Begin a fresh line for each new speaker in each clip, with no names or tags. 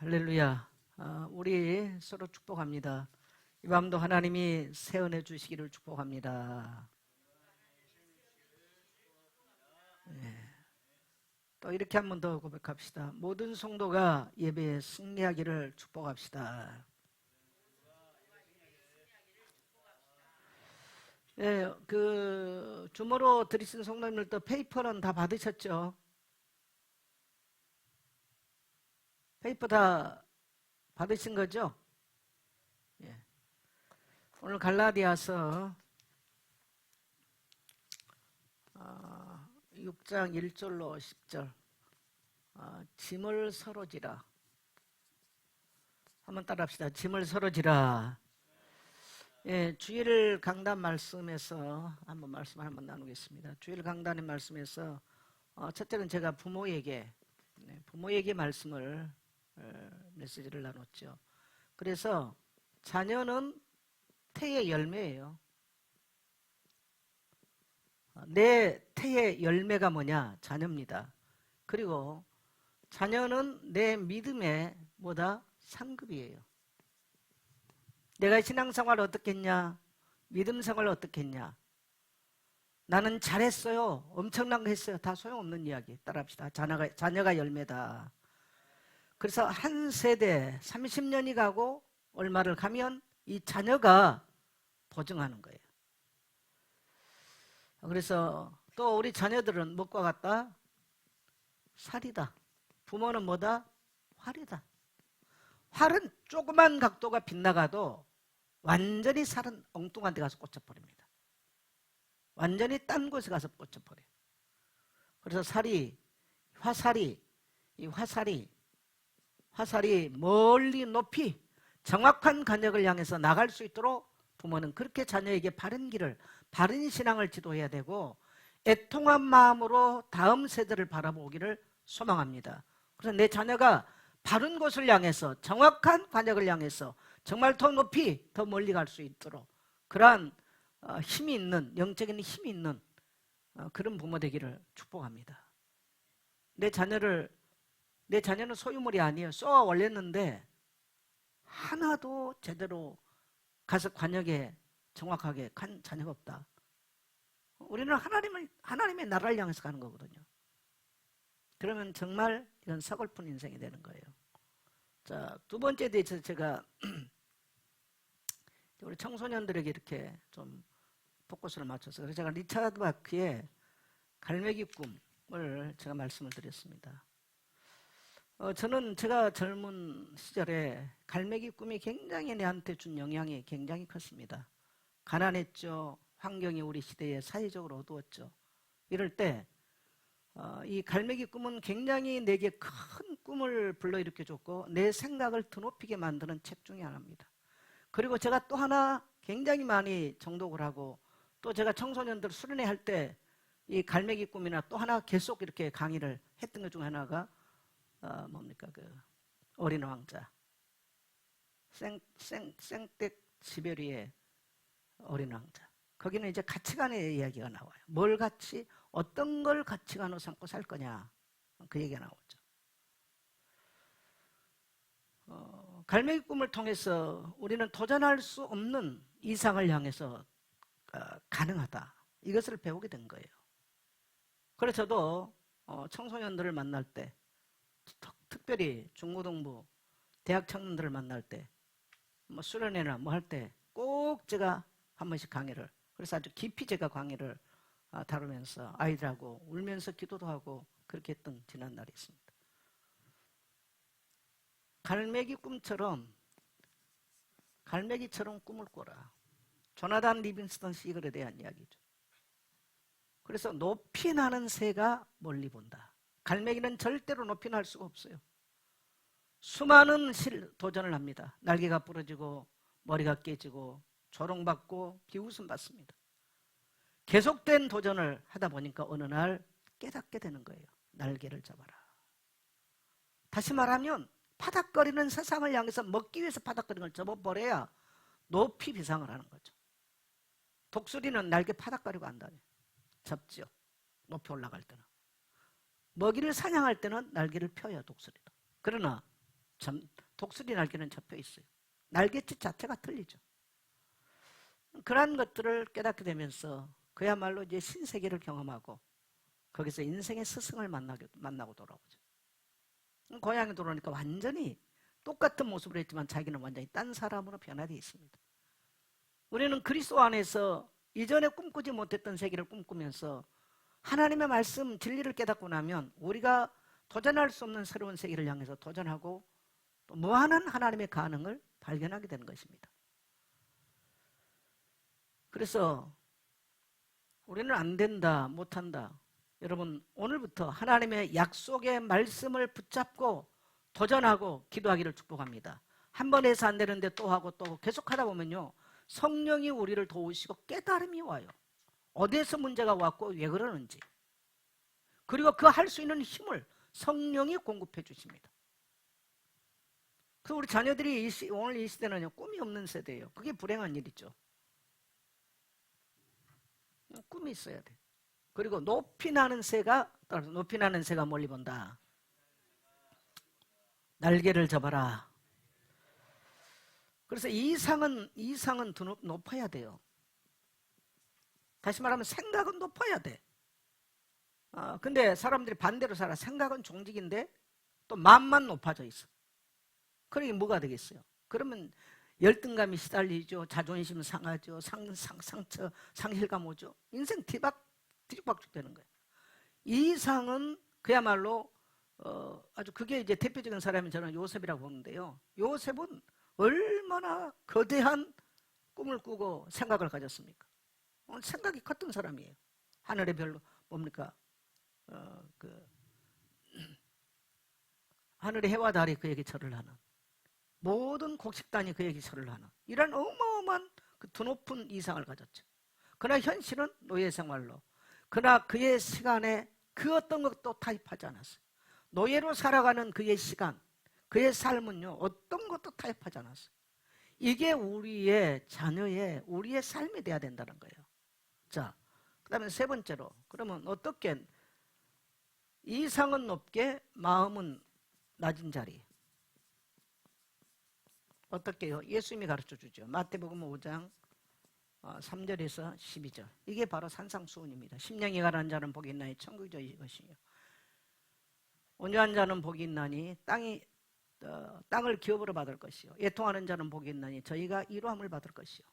할렐루야. 우리 서로 축복합니다. 이 밤도 하나님이 새 은혜 주시기를 축복합니다. 네. 또 이렇게 한 번 더 고백합시다. 모든 성도가 예배에 승리하기를 축복합시다. 네, 주모로 들으신 성도님들도 페이퍼는 다 받으셨죠? 페이퍼 다 받으신 거죠? 예. 오늘 갈라디아서 6장 1절로 10절 짐을 서로 지라. 한번 따라합시다. 짐을 서로 지라. 예, 주일 강단 말씀에서 한번 말씀을 한번 나누겠습니다. 주일 강단의 말씀에서 첫째는 제가 부모에게 말씀을 메시지를 나눴죠. 그래서 자녀는 태의 열매예요. 내 태의 열매가 뭐냐? 자녀입니다. 그리고 자녀는 내 믿음의 뭐다? 상급이에요. 내가 신앙생활 어떻게 했냐? 믿음생활 어떻게 했냐? 나는 잘했어요. 엄청난 거 했어요. 다 소용없는 이야기. 따라합시다. 자녀가 열매다. 그래서 한 세대 30년이 가고 얼마를 가면 이 자녀가 보증하는 거예요. 그래서 또 우리 자녀들은 무엇과 같다? 살이다. 부모는 뭐다? 활이다. 활은 조그만 각도가 빗나가도 완전히 살은 엉뚱한 데 가서 꽂혀버립니다. 완전히 딴 곳에 가서 꽂혀버려요. 그래서 화살이 멀리 높이 정확한 간역을 향해서 나갈 수 있도록 부모는 그렇게 자녀에게 바른 길을, 바른 신앙을 지도해야 되고 애통한 마음으로 다음 세대를 바라보기를 소망합니다. 그래서 내 자녀가 바른 곳을 향해서 정확한 관역을 향해서 정말 더 높이 더 멀리 갈 수 있도록 그러한 힘이 있는, 영적인 힘이 있는 그런 부모 되기를 축복합니다. 내 자녀는 소유물이 아니에요. 쏘아 올렸는데 하나도 제대로 가서 관역에 정확하게 간 자녀가 없다. 우리는 하나님의 나라를 향해서 가는 거거든요. 그러면 정말 이건 서글픈 인생이 되는 거예요. 자, 두 번째에 대해서 제가 우리 청소년들에게 이렇게 좀 포커스를 맞춰서 그래서 제가 리차드 바크의 갈매기 꿈을 제가 말씀을 드렸습니다. 저는 제가 젊은 시절에 갈매기 꿈이 굉장히 내한테 준 영향이 굉장히 컸습니다. 가난했죠. 환경이 우리 시대에 사회적으로 어두웠죠. 이럴 때 이 갈매기 꿈은 굉장히 내게 큰 꿈을 불러일으켜줬고 내 생각을 드높이게 만드는 책 중에 하나입니다. 그리고 제가 또 하나 굉장히 많이 정독을 하고 또 제가 청소년들 수련회 할 때 이 갈매기 꿈이나 또 하나 계속 이렇게 강의를 했던 것 중에 하나가 뭡니까? 어린 왕자. 생떼 지베리의 어린 왕자. 거기는 이제 가치관의 이야기가 나와요. 어떤 걸 가치관으로 삼고 살 거냐. 그 얘기가 나오죠. 갈매기 꿈을 통해서 우리는 도전할 수 없는 이상을 향해서 가능하다. 이것을 배우게 된 거예요. 그래서 저도 청소년들을 만날 때 특별히 중고등부 대학 청년들을 만날 때 뭐 수련회나 뭐 할 때 꼭 제가 한 번씩 강의를 그래서 아주 깊이 제가 강의를 다루면서 아이들하고 울면서 기도도 하고 그렇게 했던 지난 날이 있습니다. 갈매기처럼 꿈을 꿔라. 조나단 리빙스턴 시글에 대한 이야기죠. 그래서 높이 나는 새가 멀리 본다. 갈매기는 절대로 높이 날 수가 없어요. 수많은 도전을 합니다. 날개가 부러지고 머리가 깨지고 조롱받고 비웃음 받습니다. 계속된 도전을 하다 보니까 어느 날 깨닫게 되는 거예요. 날개를 잡아라. 다시 말하면 파닥거리는 세상을 향해서 먹기 위해서 파닥거리는 걸 접어버려야 높이 비상을 하는 거죠. 독수리는 날개 파닥거리고 안 다녀요. 접죠. 높이 올라갈 때는. 먹이를 사냥할 때는 날개를 펴요. 독수리도. 그러나 참 독수리 날개는 접혀 있어요. 날갯짓 자체가 틀리죠. 그러한 것들을 깨닫게 되면서 그야말로 이제 신세계를 경험하고 거기서 인생의 스승을 만나고 돌아오죠. 고향에 돌아오니까 완전히 똑같은 모습을 했지만 자기는 완전히 딴 사람으로 변화되어 있습니다. 우리는 그리스도 안에서 이전에 꿈꾸지 못했던 세계를 꿈꾸면서 하나님의 말씀, 진리를 깨닫고 나면 우리가 도전할 수 없는 새로운 세계를 향해서 도전하고 또 무한한 하나님의 가능을 발견하게 되는 것입니다. 그래서 우리는 안 된다, 못한다. 여러분, 오늘부터 하나님의 약속의 말씀을 붙잡고 도전하고 기도하기를 축복합니다. 한 번 해서 안 되는데 또 하고 또 계속 하다 보면요, 성령이 우리를 도우시고 깨달음이 와요. 어디에서 문제가 왔고 왜 그러는지, 그리고 그 할 수 있는 힘을 성령이 공급해 주십니다. 그래서 우리 자녀들이 오늘 이 시대는요, 꿈이 없는 세대예요. 그게 불행한 일이죠. 꿈이 있어야 돼. 그리고 높이 나는 새가 멀리 본다. 날개를 접어라. 그래서 이상은 높아야 돼요. 다시 말하면 생각은 높아야 돼. 근데 사람들이 반대로 살아. 생각은 종직인데 또 마음만 높아져 있어. 그러니 뭐가 되겠어요? 그러면 열등감이 시달리죠. 자존심 상하죠. 상처, 상실감 오죠. 인생 뒤죽박죽 되는 거예요. 이상은 그야말로 아주 그게 이제 대표적인 사람이 저는 요셉이라고 보는데요. 요셉은 얼마나 거대한 꿈을 꾸고 생각을 가졌습니까? 생각이 컸던 사람이에요. 하늘의 별로 뭡니까? 하늘의 해와 달이 그에게 절을 하는, 모든 곡식단이 그에게 절을 하는 이런 어마어마한 그 드높은 이상을 가졌죠. 그러나 현실은 노예 생활로, 그러나 그의 시간에 그 어떤 것도 타협하지 않았어요. 노예로 살아가는 그의 시간, 그의 삶은요, 어떤 것도 타협하지 않았어요. 이게 우리의 자녀의, 우리의 삶이 돼야 된다는 거예요. 자, 그 다음에 세 번째로, 그러면 어떻게 이상은 높게 마음은 낮은 자리. 어떻게요? 예수님이 가르쳐 주죠. 마태복음 5장 3절에서 12절. 이게 바로 산상수훈입니다. 심령이 가라앉은 자는 복이 있나니 천국이 이것이요. 온유한 자는 복이 있나니 땅을 기업으로 받을 것이요. 애통하는 자는 복이 있나니 저희가 이로함을 받을 것이요.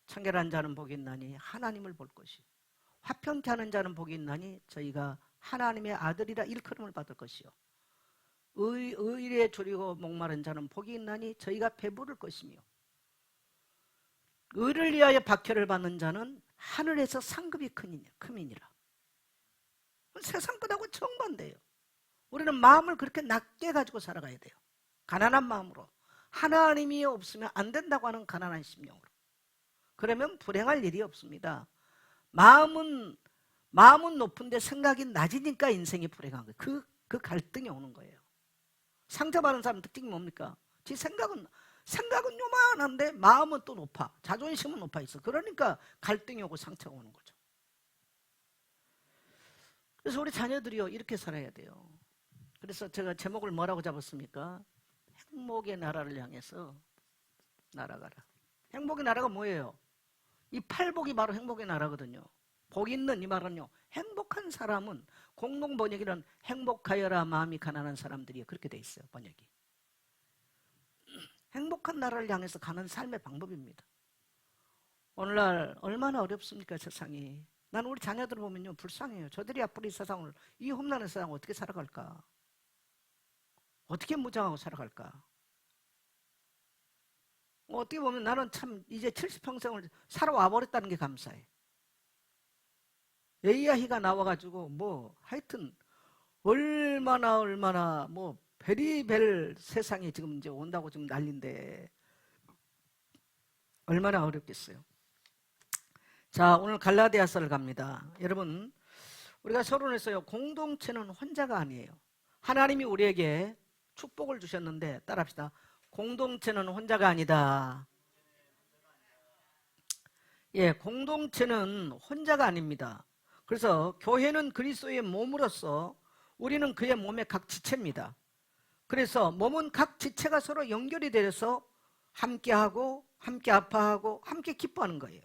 청결한 자는 복이 있나니 하나님을 볼 것이요. 화평케 하는 자는 복이 있나니 저희가 하나님의 아들이라 일컬음을 받을 것이요. 의에 졸이고 목마른 자는 복이 있나니 저희가 배부를 것이며 의를 위하여 박해를 받는 자는 하늘에서 상급이 크미니라. 세상보다고 정반대예요. 우리는 마음을 그렇게 낮게 가지고 살아가야 돼요. 가난한 마음으로, 하나님이 없으면 안 된다고 하는 가난한 심령으로. 그러면 불행할 일이 없습니다. 마음은 높은데 생각이 낮으니까 인생이 불행한 거예요. 그 갈등이 오는 거예요. 상처받은 사람 특징이 뭡니까? 지 생각은 요만한데 마음은 또 높아. 자존심은 높아 있어. 그러니까 갈등이 오고 상처가 오는 거죠. 그래서 우리 자녀들이요, 이렇게 살아야 돼요. 그래서 제가 제목을 뭐라고 잡았습니까? 행복의 나라를 향해서 날아가라. 행복의 나라가 뭐예요? 이 팔복이 바로 행복의 나라거든요. 복 있는 이 말은요, 행복한 사람은 공동 번역이란 행복하여라 마음이 가난한 사람들이 그렇게 돼 있어요. 번역이. 행복한 나라를 향해서 가는 삶의 방법입니다. 오늘날 얼마나 어렵습니까, 세상이. 난 우리 자녀들 보면요, 불쌍해요. 저들이 앞으로 이 세상을, 이 험난한 세상을 어떻게 살아갈까? 어떻게 무장하고 살아갈까? 어떻게 보면 나는 참 이제 70평생을 살아와 버렸다는 게 감사해. AI가 나와가지고 뭐 하여튼 얼마나 뭐 베리벨 세상이 지금 이제 온다고 지금 난리인데 얼마나 어렵겠어요. 자, 오늘 갈라디아서를 갑니다. 여러분, 우리가 서론에서요, 공동체는 혼자가 아니에요. 하나님이 우리에게 축복을 주셨는데 따라합시다. 공동체는 혼자가 아니다. 예, 공동체는 혼자가 아닙니다. 그래서 교회는 그리스도의 몸으로서 우리는 그의 몸의 각 지체입니다. 그래서 몸은 각 지체가 서로 연결이 되어서 함께하고 함께 아파하고 함께 기뻐하는 거예요.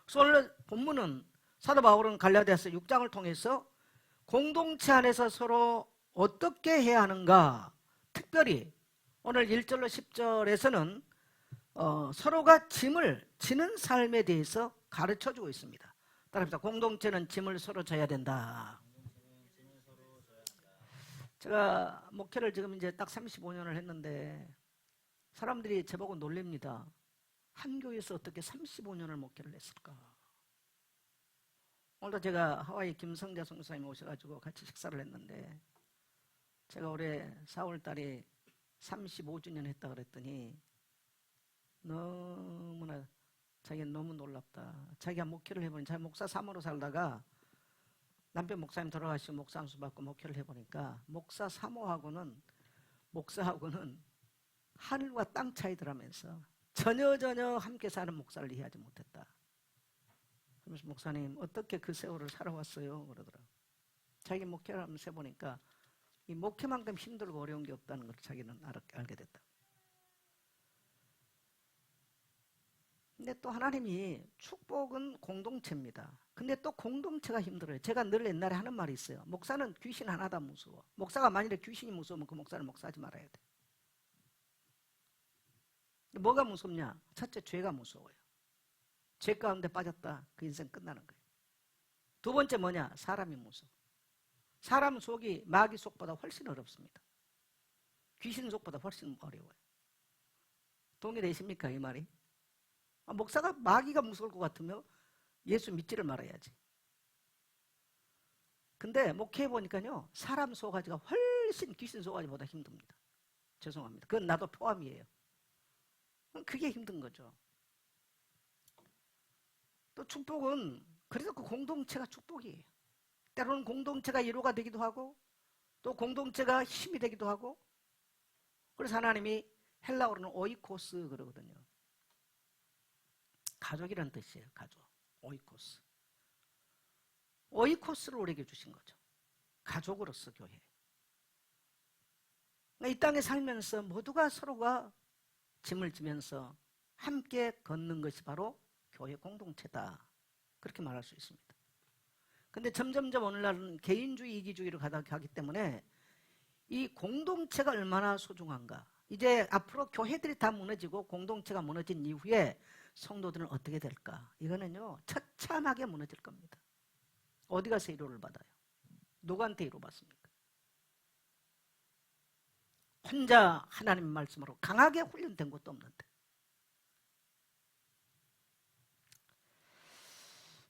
그래서 오늘 본문은 사도 바울은 갈라디아서 6장을 통해서 공동체 안에서 서로 어떻게 해야 하는가, 특별히 오늘 1절로 10절에서는 서로가 짐을 지는 삶에 대해서 가르쳐주고 있습니다. 따라합시다. 공동체는 짐을 서로 져야 된다. 제가 목회를 지금 이제 딱 35년을 했는데 사람들이 저보고 놀랍니다. 한 교회에서 어떻게 35년을 목회를 했을까? 오늘도 제가 하와이 김성자 선교사님이 오셔가지고 같이 식사를 했는데 제가 올해 4월 달에 35주년 했다 그랬더니 너무나 자기가 너무 놀랍다. 자기가 목회를 해보니 자기 목사 사모로 살다가 남편 목사님 돌아가시고 목사 안수 받고 목회를 해보니까 목사 사모하고는 목사하고는 하늘과 땅 차이더라면서 전혀 함께 사는 목사를 이해하지 못했다. 그러면서 목사님 어떻게 그 세월을 살아왔어요? 그러더라고요. 자기 목회를 하면서 해보니까 이 목회만큼 힘들고 어려운 게 없다는 걸 자기는 알게 됐다. 근데 또 하나님이 축복은 공동체입니다. 근데 또 공동체가 힘들어요. 제가 늘 옛날에 하는 말이 있어요. 목사는 귀신 하나다 무서워. 목사가 만일에 귀신이 무서우면 그 목사는 목사하지 말아야 돼. 뭐가 무섭냐? 첫째, 죄가 무서워요. 죄 가운데 빠졌다. 그 인생 끝나는 거예요. 두 번째 뭐냐? 사람이 무서워. 사람 속이 마귀 속보다 훨씬 어렵습니다. 귀신 속보다 훨씬 어려워요. 동의되십니까? 이 말이? 목사가 마귀가 무서울 것 같으면 예수 믿지를 말아야지. 근데 목회해보니까요, 사람 속아지가 훨씬 귀신 속아지보다 힘듭니다. 죄송합니다. 그건 나도 포함이에요. 그게 힘든 거죠. 또 축복은 그래서 그 공동체가 축복이에요. 때로는 공동체가 위로가 되기도 하고 또 공동체가 힘이 되기도 하고, 그래서 하나님이 헬라어로는 오이코스 그러거든요. 가족이라는 뜻이에요. 가족. 오이코스. 오이코스를 우리에게 주신 거죠. 가족으로서 교회. 이 땅에 살면서 모두가 서로가 짐을 지면서 함께 걷는 것이 바로 교회 공동체다. 그렇게 말할 수 있습니다. 근데 점점점 오늘날은 개인주의, 이기주의로 가기 때문에 이 공동체가 얼마나 소중한가. 이제 앞으로 교회들이 다 무너지고 공동체가 무너진 이후에 성도들은 어떻게 될까? 이거는요, 처참하게 무너질 겁니다. 어디 가서 위로를 받아요? 누구한테 위로 받습니까? 혼자 하나님의 말씀으로 강하게 훈련된 것도 없는데.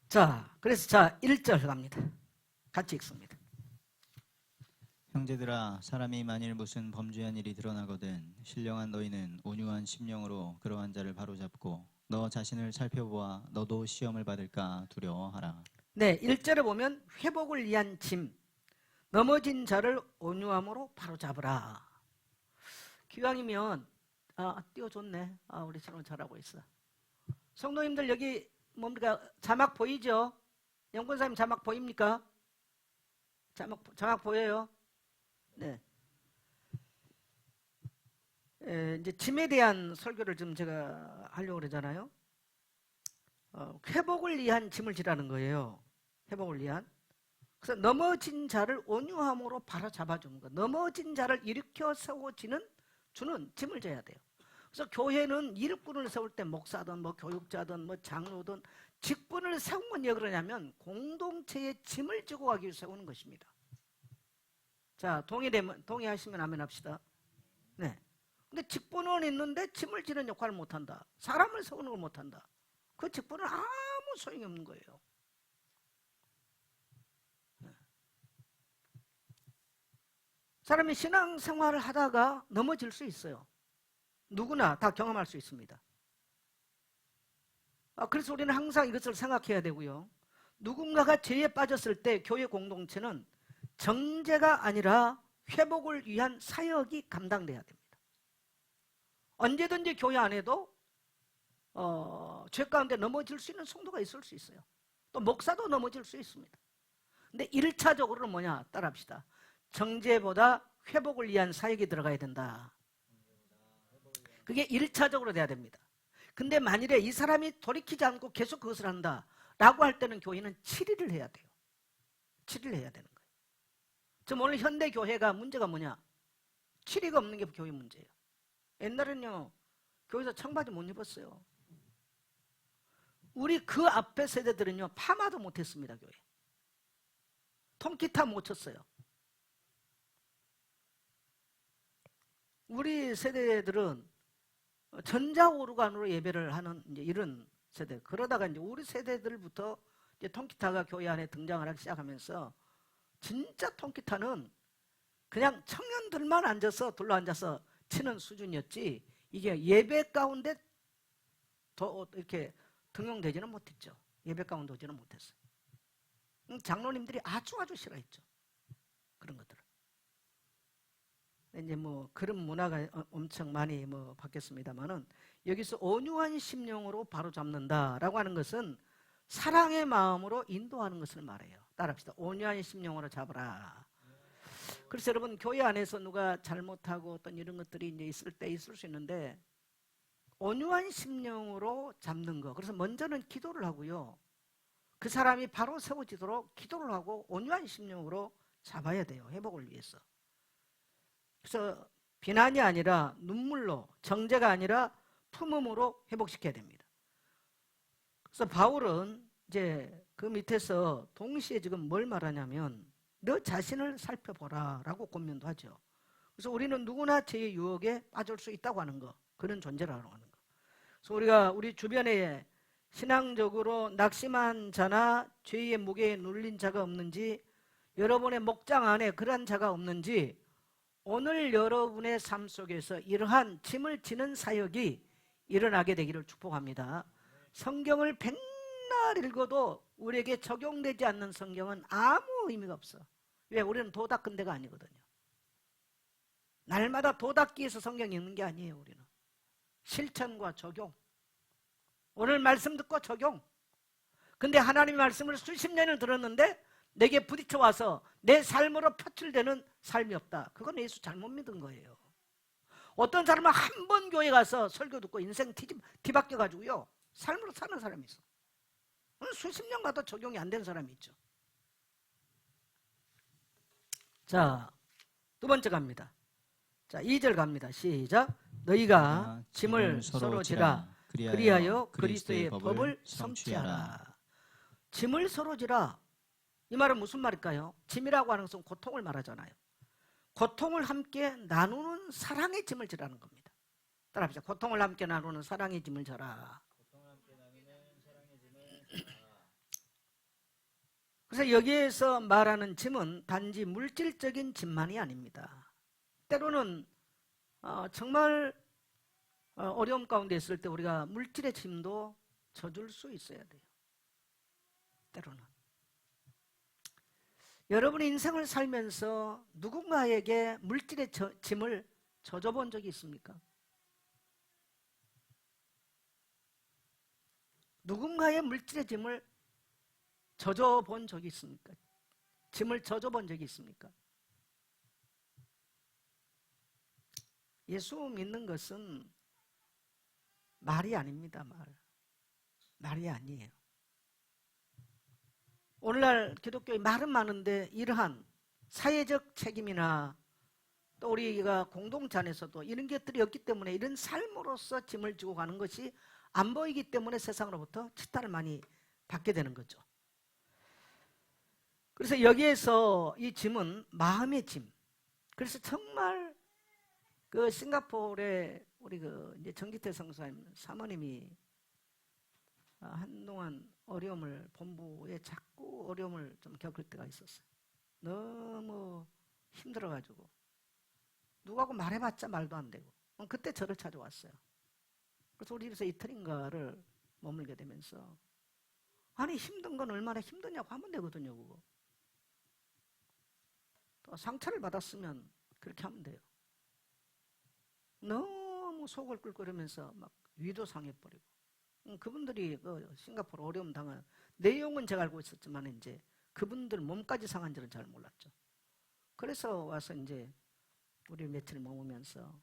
자, 그래서 1절 갑니다. 같이 읽습니다.
형제들아, 사람이 만일 무슨 범죄한 일이 드러나거든 신령한 너희는 온유한 심령으로 그러한 자를 바로잡고 너 자신을 살펴보아 너도 시험을 받을까 두려워하라.
네, 1절에 보면 회복을 위한 짐, 넘어진 자를 온유함으로 바로잡으라. 기왕이면 띄워줬네. 우리 친구 잘하고 있어. 성도님들 여기 뭡니까? 자막 보이죠? 영권사님 자막 보입니까? 자막 보여요? 네. 이제 짐에 대한 설교를 좀 제가 하려고 그러잖아요. 회복을 위한 짐을 지라는 거예요. 회복을 위한. 그래서 넘어진 자를 온유함으로 바로잡아주는 거. 넘어진 자를 일으켜 세워지는 주는 짐을 져야 돼요. 그래서 교회는 일꾼을 세울 때 목사든 뭐 교육자든 뭐 장로든 직분을 세운 건 왜 그러냐면 공동체의 짐을 지고 가기 위해 세우는 것입니다. 자, 동의하시면 아멘 합시다. 네. 근데 직분은 있는데 짐을 지는 역할을 못한다. 사람을 세우는 걸 못한다. 그 직분은 아무 소용이 없는 거예요. 네. 사람이 신앙생활을 하다가 넘어질 수 있어요. 누구나 다 경험할 수 있습니다. 그래서 우리는 항상 이것을 생각해야 되고요. 누군가가 죄에 빠졌을 때 교회 공동체는 정죄가 아니라 회복을 위한 사역이 감당돼야 됩니다. 언제든지 교회 안에도 죄 가운데 넘어질 수 있는 성도가 있을 수 있어요. 또 목사도 넘어질 수 있습니다. 근데 1차적으로는 뭐냐? 따라합시다. 정죄보다 회복을 위한 사역이 들어가야 된다. 그게 1차적으로 돼야 됩니다. 근데 만일에 이 사람이 돌이키지 않고 계속 그것을 한다 라고 할 때는 교회는 7일을 해야 돼요. 7일 해야 되는 거예요. 지금 오늘 현대 교회가 문제가 뭐냐? 7일가 없는 게 교회 문제예요. 옛날에는요 교회에서 청바지 못 입었어요. 우리 그 앞에 세대들은요 파마도 못했습니다. 교회 통기타 못 쳤어요. 우리 세대들은 전자오르간으로 예배를 하는 이제 이런 세대. 그러다가 이제 우리 세대들부터 이제 통기타가 교회 안에 등장을 하기 시작하면서 진짜 통기타는 그냥 청년들만 앉아서 둘러앉아서 치는 수준이었지 이게 예배 가운데 더 이렇게 등용되지는 못했죠. 예배 가운데 오지는 못했어요. 장로님들이 아주 싫어했죠. 그런 것들을. 이제 뭐 그런 문화가 엄청 많이 뭐 바뀌었습니다만은 여기서 온유한 심령으로 바로 잡는다라고 하는 것은 사랑의 마음으로 인도하는 것을 말해요. 따라합시다. 온유한 심령으로 잡으라. 그래서 여러분 교회 안에서 누가 잘못하고 어떤 이런 것들이 이제 있을 때 있을 수 있는데 온유한 심령으로 잡는 거. 그래서 먼저는 기도를 하고요. 그 사람이 바로 세워지도록 기도를 하고 온유한 심령으로 잡아야 돼요. 회복을 위해서. 그래서 비난이 아니라 눈물로, 정죄가 아니라 품음으로 회복시켜야 됩니다. 그래서 바울은 이제 그 밑에서 동시에 지금 뭘 말하냐면 너 자신을 살펴보라 라고 권면도 하죠. 그래서 우리는 누구나 죄의 유혹에 빠질 수 있다고 하는 거, 그런 존재라고 하는 거. 그래서 우리가 우리 주변에 신앙적으로 낙심한 자나 죄의 무게에 눌린 자가 없는지, 여러분의 목장 안에 그러한 자가 없는지, 오늘 여러분의 삶 속에서 이러한 짐을 지는 사역이 일어나게 되기를 축복합니다. 성경을 백날 읽어도 우리에게 적용되지 않는 성경은 아무 의미가 없어. 왜? 우리는 도 닦은 데가 아니거든요. 날마다 도 닦기 위해서 성경 읽는 게 아니에요. 우리는 실천과 적용. 오늘 말씀 듣고 적용. 근데 하나님의 말씀을 수십 년을 들었는데 내게 부딪혀 와서 내 삶으로 표출되는 삶이 없다. 그건 예수 잘못 믿은 거예요. 어떤 사람은 한 번 교회 가서 설교 듣고 인생 뒤바뀌어가지고요 삶으로 사는 사람이 있어. 수십 년 가도 적용이 안 된 사람이 있죠. 자, 두 번째 갑니다. 자, 2절 갑니다. 시작. 너희가 짐을 서로 지라. 그리하여 그리스도의 법을 성취하라. 짐을 서로 지라. 이 말은 무슨 말일까요? 짐이라고 하는 것은 고통을 말하잖아요. 고통을 함께 나누는 사랑의 짐을 지라는 겁니다. 따라합시다. 고통을 함께 나누는 사랑의 짐을 져라. 그래서 여기에서 말하는 짐은 단지 물질적인 짐만이 아닙니다. 때로는 정말 어려움 가운데 있을 때 우리가 물질의 짐도 져줄 수 있어야 돼요. 때로는. 여러분의 인생을 살면서 누군가에게 물질의 짐을 져줘본 적이 있습니까? 누군가의 물질의 짐을 져줘본 적이 있습니까? 짐을 져줘본 적이 있습니까? 예수 믿는 것은 말이 아닙니다. 말이 아니에요. 오늘날 기독교의 말은 많은데 이러한 사회적 책임이나 또 우리가 공동체 안에서도 이런 것들이 없기 때문에 이런 삶으로서 짐을 지고 가는 것이 안 보이기 때문에 세상으로부터 치타를 많이 받게 되는 거죠. 그래서 여기에서 이 짐은 마음의 짐. 그래서 정말 그 싱가포르에 우리 그 이제 정기태 성사님 사모님이 한동안 어려움을 본부에 자꾸 어려움을 좀 겪을 때가 있었어요. 너무 힘들어가지고 누구하고 말해봤자 말도 안 되고 그때 저를 찾아왔어요. 그래서 우리 집에서 이틀인가를 머물게 되면서 아니 힘든 건 얼마나 힘드냐고 하면 되거든요. 그거. 또 상처를 받았으면 그렇게 하면 돼요. 너무 속을 끓끓이면서 막 위도 상해버리고 그분들이 그 싱가포르 어려움 당한 내용은 제가 알고 있었지만 이제 그분들 몸까지 상한 줄은 잘 몰랐죠. 그래서 와서 이제 우리 며칠 머무면서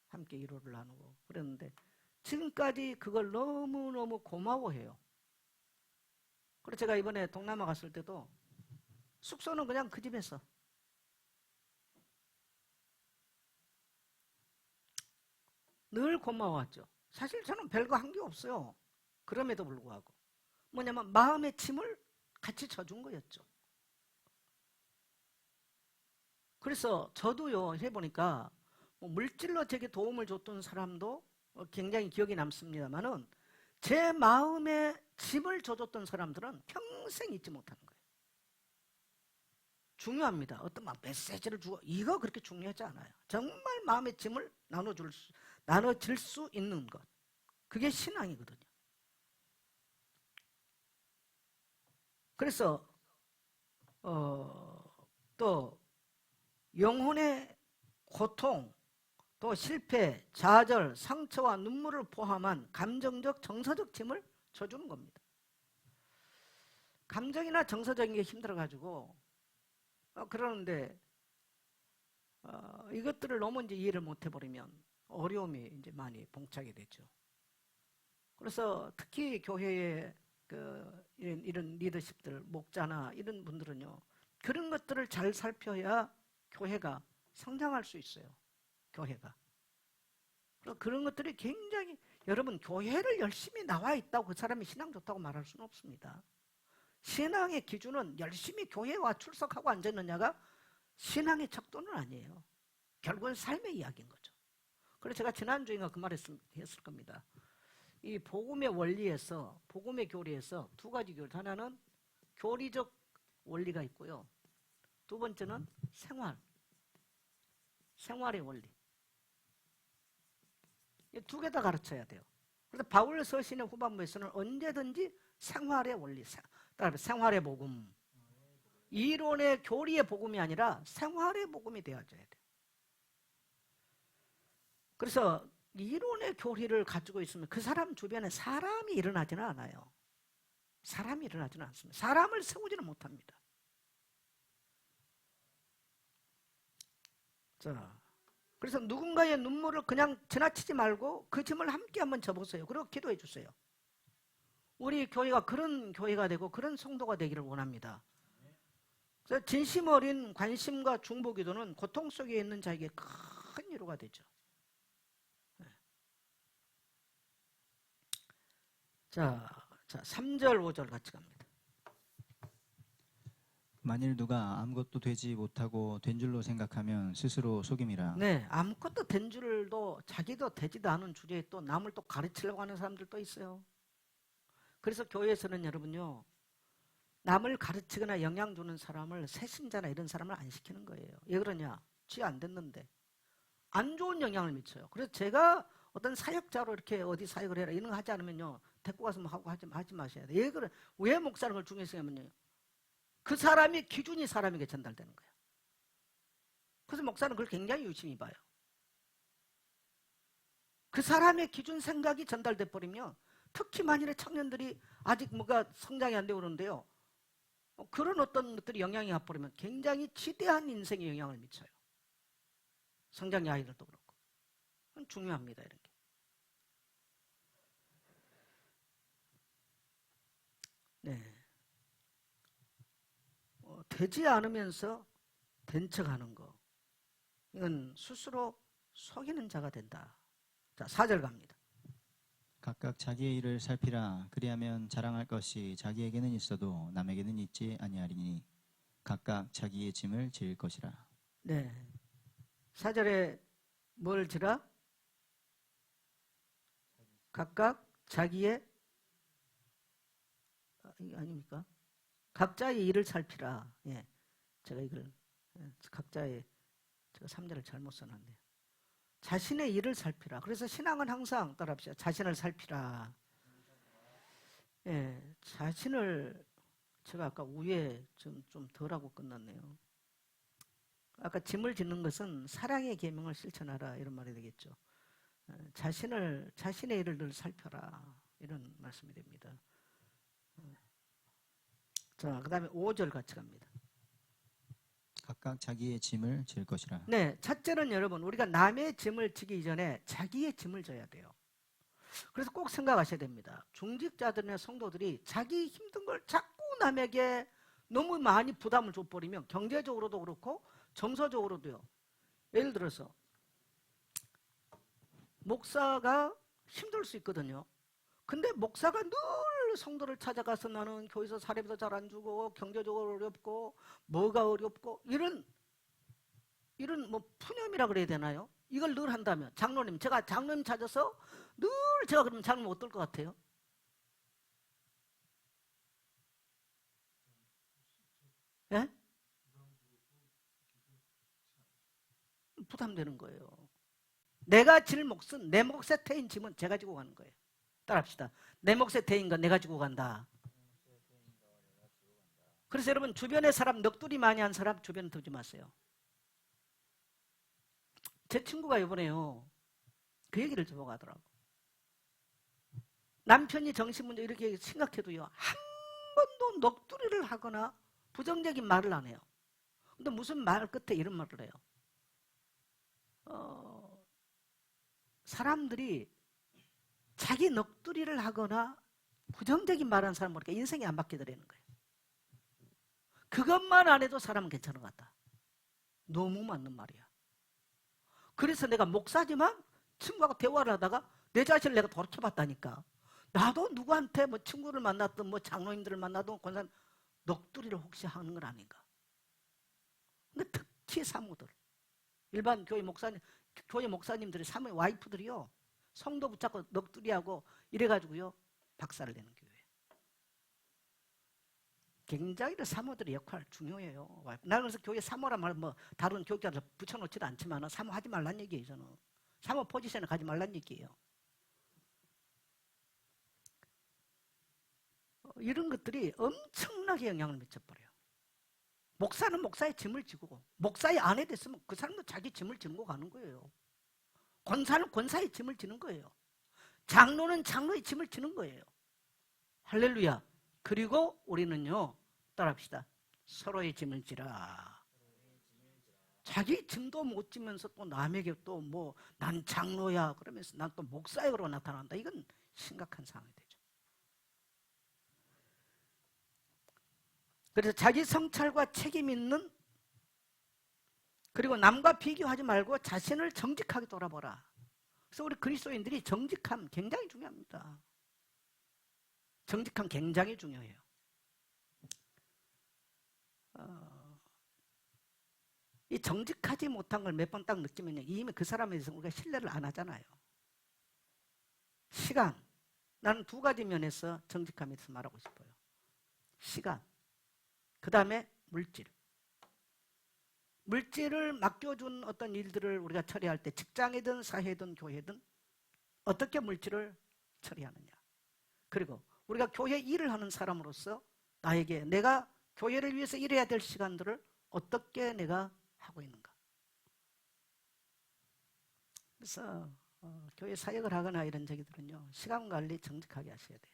함께 위로를 나누고 그랬는데 지금까지 그걸 너무너무 고마워해요. 그래서 제가 이번에 동남아 갔을 때도 숙소는 그냥 그 집에서 늘 고마워하죠. 사실 저는 별거 한 게 없어요. 그럼에도 불구하고 뭐냐면 마음의 짐을 같이 져준 거였죠. 그래서 저도요 해보니까 뭐 물질로 제게 도움을 줬던 사람도 굉장히 기억에 남습니다만은 제 마음에 짐을 져줬던 사람들은 평생 잊지 못하는 거예요. 중요합니다. 어떤 막 메시지를 주고 이거 그렇게 중요하지 않아요. 정말 마음의 짐을 나눠질 수 있는 것. 그게 신앙이거든요. 그래서 또 영혼의 고통, 또 실패, 좌절, 상처와 눈물을 포함한 감정적, 정서적 짐을 져주는 겁니다. 감정이나 정서적인 게 힘들어가지고 그러는데 이것들을 너무 이제 이해를 못 해버리면 어려움이 이제 많이 봉착이 되죠. 그래서 특히 교회의 이런 리더십들, 목자나 이런 분들은요, 그런 것들을 잘 살펴야 교회가 성장할 수 있어요. 교회가. 그런 것들이 굉장히, 여러분, 교회를 열심히 나와 있다고 그 사람이 신앙 좋다고 말할 수는 없습니다. 신앙의 기준은 열심히 교회와 출석하고 앉았느냐가 신앙의 척도는 아니에요. 결국은 삶의 이야기인 거죠. 그래서 제가 지난주인가 그 말 했을 겁니다. 이 복음의 원리에서, 복음의 교리에서 두 가지 교리. 하나는 교리적 원리가 있고요. 두 번째는 생활의 원리. 이 두 개 다 가르쳐야 돼요. 그래서 바울 서신의 후반부에서는 언제든지 생활의 원리, 생활의 복음. 이론의 교리의 복음이 아니라 생활의 복음이 되어져야 돼요. 그래서 이론의 교리를 가지고 있으면 그 사람 주변에 사람이 일어나지는 않아요. 사람이 일어나지는 않습니다. 사람을 세우지는 못합니다. 자, 그래서 누군가의 눈물을 그냥 지나치지 말고 그 짐을 함께 한번 져보세요. 그리고 기도해 주세요. 우리 교회가 그런 교회가 되고 그런 성도가 되기를 원합니다. 그래서 진심 어린 관심과 중보 기도는 고통 속에 있는 자에게 큰 위로가 되죠. 자, 3절, 5절 같이 갑니다.
만일 누가 아무것도 되지 못하고 된 줄로 생각하면 스스로 속임이라.
네, 아무것도 된 줄도 자기도 되지도 않은 주제에 또 남을 또 가르치려고 하는 사람들도 있어요. 그래서 교회에서는 여러분요, 남을 가르치거나 영향 주는 사람을 새신자나 이런 사람을 안 시키는 거예요. 왜 그러냐? 쥐 안 됐는데 안 좋은 영향을 미쳐요. 그래서 제가 어떤 사역자로 이렇게 어디 사역을 해라 이런 거 하지 않으면요, 데리고 가서 뭐 하고 하지 마셔야 돼요. 왜 목사는 걸 중요시 하면요, 그 사람의 기준이 사람에게 전달되는 거예요. 그래서 목사는 그걸 굉장히 유심히 봐요. 그 사람의 기준 생각이 전달돼 버리면, 특히 만일에 청년들이 아직 뭐가 성장이 안 되고 그러는데요, 그런 어떤 것들이 영향이 와버리면 굉장히 지대한 인생에 영향을 미쳐요. 성장의 아이들도 그렇고. 그건 중요합니다, 이런 게. 네. 되지 않으면서 된 척하는 거, 이건 스스로 속이는 자가 된다. 자, 4절 갑니다.
각각 자기의 일을 살피라. 그리하면 자랑할 것이 자기에게는 있어도 남에게는 있지 아니하리니 각각 자기의 짐을 지을 것이라.
네. 4절에 뭘 지라? 각각 자기의, 이거 아닙니까? 각자의 일을 살피라. 예. 제가 이걸, 각자의, 제가 3절을 잘못 써놨네요. 자신의 일을 살피라. 그래서 신앙은 항상 따라합시다. 자신을 살피라. 예. 자신을, 제가 아까 위에 좀 덜하고 끝났네요. 아까 짐을 짓는 것은 사랑의 계명을 실천하라 이런 말이 되겠죠. 자신의 일을 늘 살펴라 이런 말씀이 됩니다. 자, 그 다음에 5절 같이 갑니다.
각각 자기의 짐을 질 것이라.
네, 첫째는 여러분 우리가 남의 짐을 지기 이전에 자기의 짐을 져야 돼요. 그래서 꼭 생각하셔야 됩니다. 중직자들이나 성도들이 자기 힘든 걸 자꾸 남에게 너무 많이 부담을 줘버리면 경제적으로도 그렇고 정서적으로도요. 예를 들어서 목사가 힘들 수 있거든요. 근데 목사가 늘 성도를 찾아가서 나는 교회에서 사례비도 잘 안 주고 경제적으로 어렵고 뭐가 어렵고 이런 뭐 푸념이라 그래야 되나요? 이걸 늘 한다면 장로님, 제가 장로님 찾아서 늘 제가 그러면 장로님 어떨 것 같아요? 예? 부담되는 거예요. 내가 질 몫은 내 몫에 태인 짐은 제가 지고 가는 거예요. 따라합시다. 내 몫에 태인 건 내가 지고 간다. 그래서 여러분 주변에 사람 넋두리 많이 한 사람 주변에 두지 마세요. 제 친구가 이번에요 그 얘기를 저보고 하더라고. 남편이 정신문제 이렇게 심각해도요 한 번도 넋두리를 하거나 부정적인 말을 안 해요. 근데 무슨 말 끝에 이런 말을 해요. 사람들이 자기 넋두리를 하거나 부정적인 말하는 사람 보니까 인생이 안 바뀌더라는 거예요. 그것만 안 해도 사람은 괜찮은 것 같다. 너무 맞는 말이야. 그래서 내가 목사지만 친구하고 대화를 하다가 내 자신을 내가 돌이켜봤다니까. 나도 누구한테 뭐 친구를 만났든 뭐 장로님들을 만나든 권사 넋두리를 혹시 하는 건 아닌가. 근데 특히 사모들, 일반 교회 목사님들이 사모의 와이프들이요 성도 붙잡고 넋두리하고 이래가지고요 박살을 내는 교회. 굉장히 사모들의 역할 중요해요. 나는 그래서 교회 사모란 말 뭐 다른 교육자들 붙여놓지도 않지만 사모하지 말란 얘기예요. 저는 사모 포지션에 가지 말란 얘기예요. 이런 것들이 엄청나게 영향을 미쳐버려요. 목사는 목사의 짐을 지고 목사의 아내 됐으면 그 사람도 자기 짐을 지고 가는 거예요. 권사는 권사의 짐을 지는 거예요. 장로는 장로의 짐을 지는 거예요. 할렐루야. 그리고 우리는요 따라합시다. 서로의 짐을 지라. 자기 짐도 못 지면서 또 남에게 또 뭐 난 장로야 그러면서 난 또 목사역으로 나타난다. 이건 심각한 상황이 되죠. 그래서 자기 성찰과 책임 있는 그리고 남과 비교하지 말고 자신을 정직하게 돌아보라. 그래서 우리 그리스도인들이 정직함 굉장히 중요합니다. 정직함 굉장히 중요해요. 이 정직하지 못한 걸 몇 번 딱 느끼면 이미 그 사람에 대해서 우리가 신뢰를 안 하잖아요. 시간. 나는 두 가지 면에서 정직함에 대해서 말하고 싶어요. 시간. 그 다음에 물질. 물질을 맡겨준 어떤 일들을 우리가 처리할 때 직장이든 사회든 교회든 어떻게 물질을 처리하느냐. 그리고 우리가 교회 일을 하는 사람으로서 나에게 내가 교회를 위해서 일해야 될 시간들을 어떻게 내가 하고 있는가. 그래서 교회 사역을 하거나 이런 저기들은요 시간 관리 정직하게 하셔야 돼요.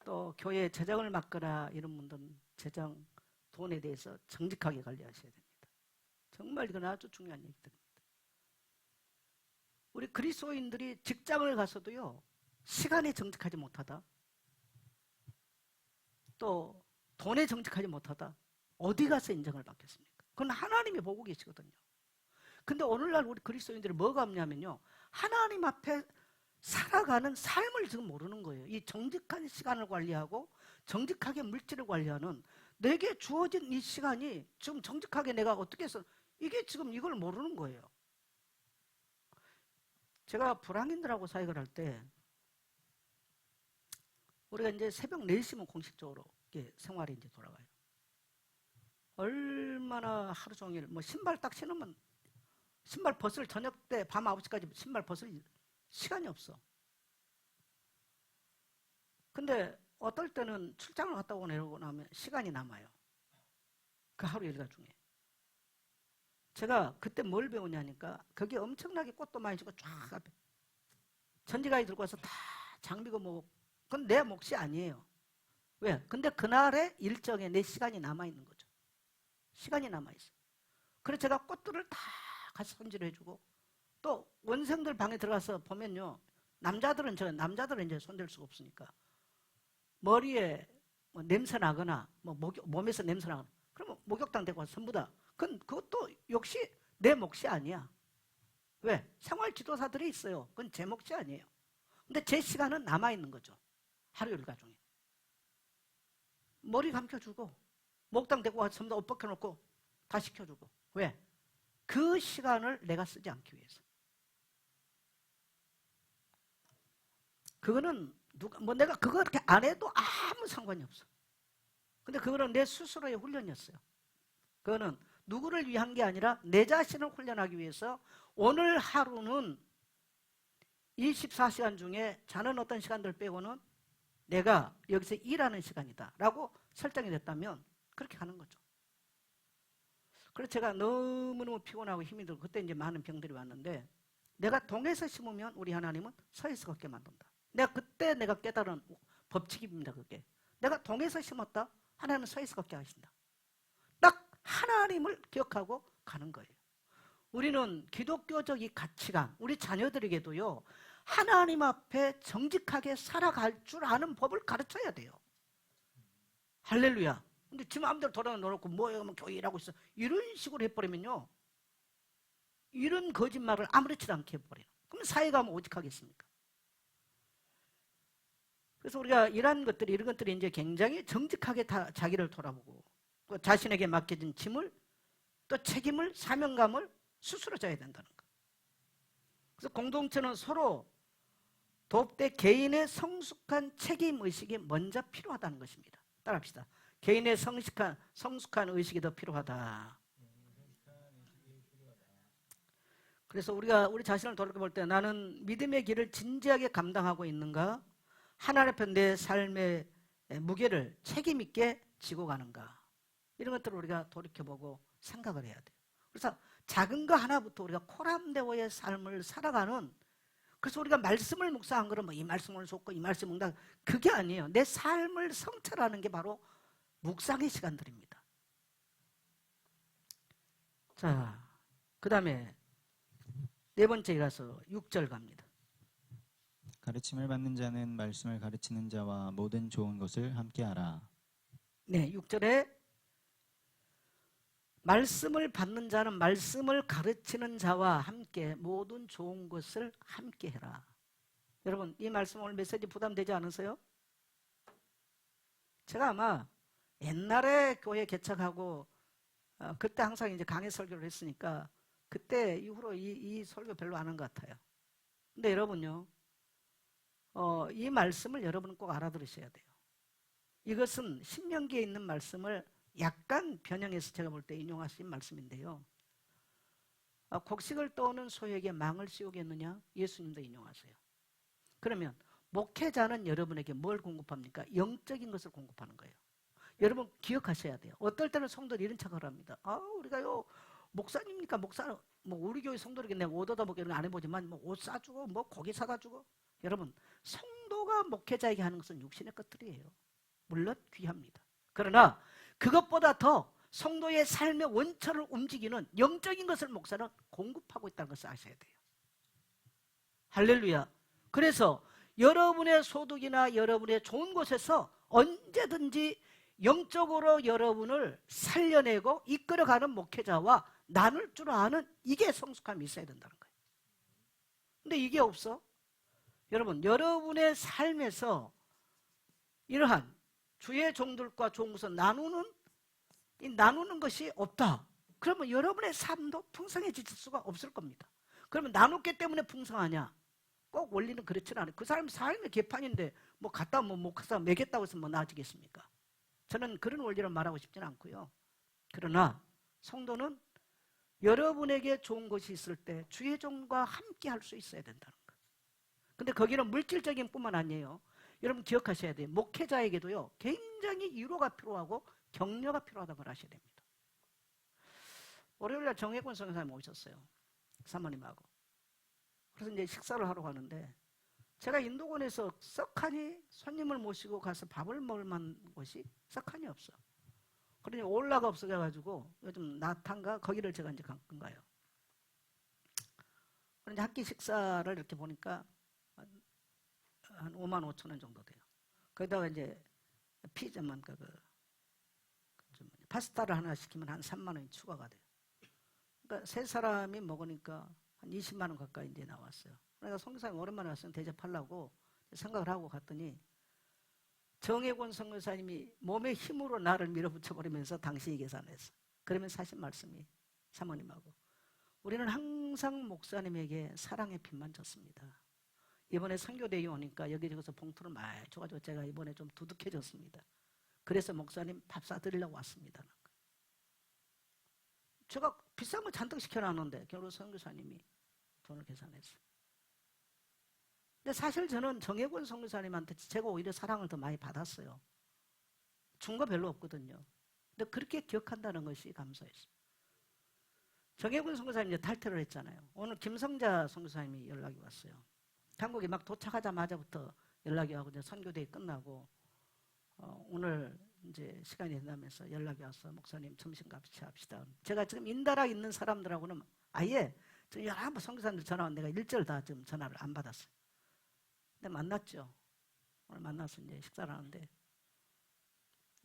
또 교회 재정을 맡거나 이런 분들은 재정, 돈에 대해서 정직하게 관리하셔야 됩니다. 정말 이건 아주 중요한 얘기들입니다. 우리 그리스도인들이 직장을 가서도요 시간에 정직하지 못하다, 또 돈에 정직하지 못하다 어디 가서 인정을 받겠습니까? 그건 하나님이 보고 계시거든요. 근데 오늘날 우리 그리스도인들이 뭐가 없냐면요 하나님 앞에 살아가는 삶을 지금 모르는 거예요. 이 정직한 시간을 관리하고 정직하게 물질을 관리하는 내게 주어진 이 시간이 지금 정직하게 내가 어떻게 해서 이게 지금 이걸 모르는 거예요. 제가 불황인들하고 사역을 할 때 우리가 이제 새벽 4시면 공식적으로 생활이 이제 돌아가요. 얼마나 하루 종일 뭐 신발 딱 신으면 신발 벗을 저녁 때 밤 9시까지 신발 벗을 시간이 없어. 근데 어떨 때는 출장을 갔다 오고 내려오고 나면 시간이 남아요. 그 하루 일과 중에. 제가 그때 뭘 배우냐니까 거기 엄청나게 꽃도 많이 지고 쫙 앞에 전지가이 들고 와서 다 장비고 뭐 그건 내 몫이 아니에요. 왜? 근데 그날의 일정에 내 시간이 남아있는 거죠. 시간이 남아있어. 그래서 제가 꽃들을 다 같이 손질해주고 또 원생들 방에 들어가서 보면요. 남자들은 이제 손댈 수가 없으니까 머리에 뭐 냄새 나거나 뭐 몸에서 냄새 나거나 그러면 목욕탕 데리고 와서 전부 다 그것도 역시 내 몫이 아니야. 왜? 생활 지도사들이 있어요. 그건 제 몫이 아니에요. 근데 제 시간은 남아있는 거죠. 하루 일과 중에. 머리 감겨주고 목욕탕 데리고 와서 전부 다 옷 벗겨놓고 다 시켜주고. 왜? 그 시간을 내가 쓰지 않기 위해서. 그거는 내가 그거 이렇게 안 해도 아무 상관이 없어. 근데 그거는 내 스스로의 훈련이었어요. 그거는 누구를 위한 게 아니라 내 자신을 훈련하기 위해서 오늘 하루는 24시간 중에 자는 어떤 시간들 빼고는 내가 여기서 일하는 시간이다 라고 설정이 됐다면 그렇게 가는 거죠. 그래서 제가 너무너무 피곤하고 힘이 들고 그때 이제 많은 병들이 왔는데 내가 동에서 심으면 우리 하나님은 서에서 걷게 만든다. 그때 내가 깨달은 법칙입니다. 그게. 내가 동에서 심었다. 하나님은 서에서 걷게 하신다. 딱 하나님을 기억하고 가는 거예요. 우리는 기독교적 이 가치관, 우리 자녀들에게도요. 하나님 앞에 정직하게 살아갈 줄 아는 법을 가르쳐야 돼요. 할렐루야. 근데 지 마음대로 돌아놓고 뭐예요? 뭐 교회 일하고 있어. 이런 식으로 해버리면요. 이런 거짓말을 아무렇지도 않게 해버려요. 그럼 사회가 뭐 오직하겠습니까? 그래서 우리가 이런 것들이 이제 굉장히 정직하게 다 자기를 돌아보고 또 자신에게 맡겨진 짐을 또 책임을 사명감을 스스로 져야 된다는 거. 그래서 공동체는 서로 돕되 개인의 성숙한 책임의식이 먼저 필요하다는 것입니다. 따라합시다. 개인의 성숙한 의식이 더 필요하다. 그래서 우리 자신을 돌아볼 때 나는 믿음의 길을 진지하게 감당하고 있는가? 하나님 앞에 내 삶의 무게를 책임 있게 지고 가는가? 이런 것들을 우리가 돌이켜보고 생각을 해야 돼요. 그래서 작은 거 하나부터 우리가 코람데오의 삶을 살아가는, 그래서 우리가 말씀을 묵상한 거는 뭐 이 말씀을 쏟고 이 말씀 묵상, 그게 아니에요. 내 삶을 성찰하는 게 바로 묵상의 시간들입니다. 자, 그 다음에 네 번째 가서 6절 갑니다.
가르침을 받는 자는 말씀을 가르치는 자와 모든 좋은 것을 함께하라.
네, 6절에 말씀을 받는 자는 말씀을 가르치는 자와 함께 모든 좋은 것을 함께 해라. 여러분, 이 말씀 오늘 메시지 부담되지 않으세요? 제가 아마 옛날에 교회 개척하고 그때 항상 이제 강의 설교를 했으니까 그때 이후로 이 설교 별로 안 한 것 같아요. 근데 여러분요, 이 말씀을 여러분은 꼭 알아들으셔야 돼요. 이것은 신명기에 있는 말씀을 약간 변형해서 제가 볼 때 인용하신 말씀인데요. 곡식을 떠오는 소에게 망을 씌우겠느냐? 예수님도 인용하세요. 그러면 목회자는 여러분에게 뭘 공급합니까? 영적인 것을 공급하는 거예요. 여러분 기억하셔야 돼요. 어떨 때는 성도들이 이런 착각을 합니다. 우리가요 목사님이니까 뭐 우리 교회 성도에게 내가 옷 얻어먹게 이런 거 안 해보지만 뭐 옷 사주고 뭐 고기 사다 주고. 여러분 성도가 목회자에게 하는 것은 육신의 것들이에요. 물론 귀합니다. 그러나 그것보다 더 성도의 삶의 원천을 움직이는 영적인 것을 목사는 공급하고 있다는 것을 아셔야 돼요. 할렐루야. 그래서 여러분의 소득이나 여러분의 좋은 곳에서 언제든지 영적으로 여러분을 살려내고 이끌어가는 목회자와 나눌 줄 아는, 이게 성숙함이 있어야 된다는 거예요. 근데 이게 없어. 여러분, 여러분의 삶에서 이러한 주의 종들과 좋은 것을 나누는 것이 없다. 그러면 여러분의 삶도 풍성해질 수가 없을 겁니다. 그러면 나눴기 때문에 풍성하냐? 꼭 원리는 그렇지는 않아요. 그 사람 삶의 개판인데 뭐 갖다 목사 매겠다고 해서 뭐 나아지겠습니까? 저는 그런 원리를 말하고 싶지는 않고요. 그러나 성도는 여러분에게 좋은 것이 있을 때 주의 종과 함께 할 수 있어야 된다는 거. 근데 거기는 물질적인 뿐만 아니에요. 여러분 기억하셔야 돼요. 목회자에게도요 굉장히 위로가 필요하고 격려가 필요하다고 말하셔야 됩니다. 월요일날 정혜권 선교사님 오셨어요. 사모님하고. 그래서 이제 식사를 하러 가는데 제가 인도권에서 석하니 손님을 모시고 가서 밥을 먹을 만한 곳이 석하니 없어. 그러니 올라가 없어져가지고 요즘 나탄가 거기를 제가 이제 간 건가요. 그런데 한 끼 식사를 이렇게 보니까 한 5만 5천 원 정도 돼요. 거기다가 이제 피자만 파스타를 하나 시키면 한 3만 원이 추가가 돼요. 그러니까 세 사람이 먹으니까 한 20만 원 가까이 이제 나왔어요. 그러니까 선교사님 오랜만에 왔으면 대접하려고 생각을 하고 갔더니 정혜권 선교사님이 몸의 힘으로 나를 밀어붙여버리면서 당신이 계산했어. 그러면서 하신 말씀이 사모님하고 우리는 항상 목사님에게 사랑의 빚만 졌습니다. 이번에 선교대회 오니까 여기저기서 봉투를 많이 줘가지고 제가 이번에 좀 두둑해졌습니다. 그래서 목사님 밥 사드리려고 왔습니다. 제가 비싼 거 잔뜩 시켜놨는데 결국 선교사님이 돈을 계산했어요. 근데 사실 저는 정혜권 선교사님한테 제가 오히려 사랑을 더 많이 받았어요. 준 거 별로 없거든요. 근데 그렇게 기억한다는 것이 감사했어요. 정혜권 선교사님 이제 탈퇴를 했잖아요. 오늘 김성자 선교사님이 연락이 왔어요. 한국에 막 도착하자마자부터 연락이 와고 이제 선교대회 끝나고 오늘 이제 시간이 된다면서 연락이 와서 목사님 점심 같이 합시다. 제가 지금 인다락 있는 사람들하고는 아예 여러 선교사님들 전화 온 내가 일절 다 지금 전화를 안 받았어요. 근데 만났죠. 오늘 만나서 이제 식사를 하는데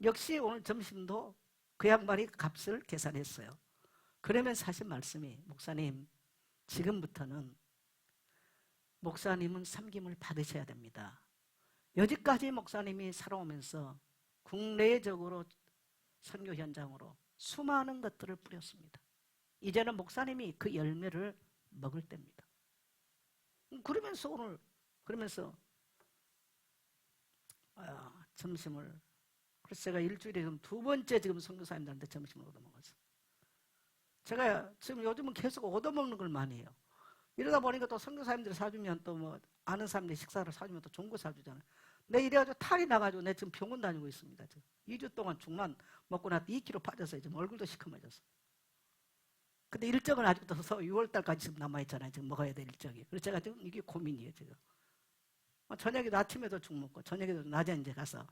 역시 오늘 점심도 그 양반이 값을 계산했어요. 그러면서 하신 말씀이 목사님 지금부터는 목사님은 섬김을 받으셔야 됩니다. 여지까지 목사님이 살아오면서 국내적으로 선교 현장으로 수많은 것들을 뿌렸습니다. 이제는 목사님이 그 열매를 먹을 때입니다. 그러면서 오늘 점심을 그래서 제가 일주일에 지금 2번째 지금 선교사님들한테 점심을 얻어먹었어요. 제가 지금 요즘은 계속 얻어먹는 걸 많이 해요. 이러다 보니까 또 선교사님들이 사주면 또 뭐 아는 사람들이 식사를 사주면 또 좋은 거 사주잖아요. 내 이래가지고 탈이 나가지고 내 지금 병원 다니고 있습니다. 지금 2주 동안 죽만 먹고 나서 2kg 빠져서 지금 얼굴도 시커매졌어. 근데 일정은 아직도 6월달까지 지금 남아있잖아요. 지금 먹어야 될 일정이. 그래서 제가 지금 이게 고민이에요. 지금. 저녁에도 아침에도 죽 먹고 저녁에도 낮에 이제 가서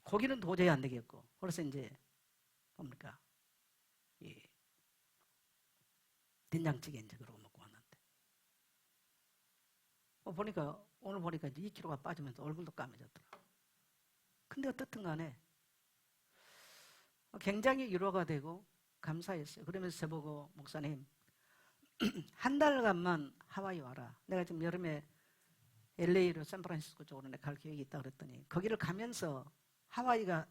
고기는 도저히 안 되겠고 그래서 이제 뭡니까 이 된장찌개 이제 그러고 먹고 왔는데 오늘 보니까 이제 2kg가 빠지면서 얼굴도 까매졌더라. 근데 어떻든 간에 굉장히 위로가 되고 감사했어요. 그러면서 저보고 목사님 한 달간만 하와이 와라. 내가 지금 여름에 LA로 샌프란시스코 쪽으로 갈 계획이 있다 그랬더니 거기를 가면서 하와이가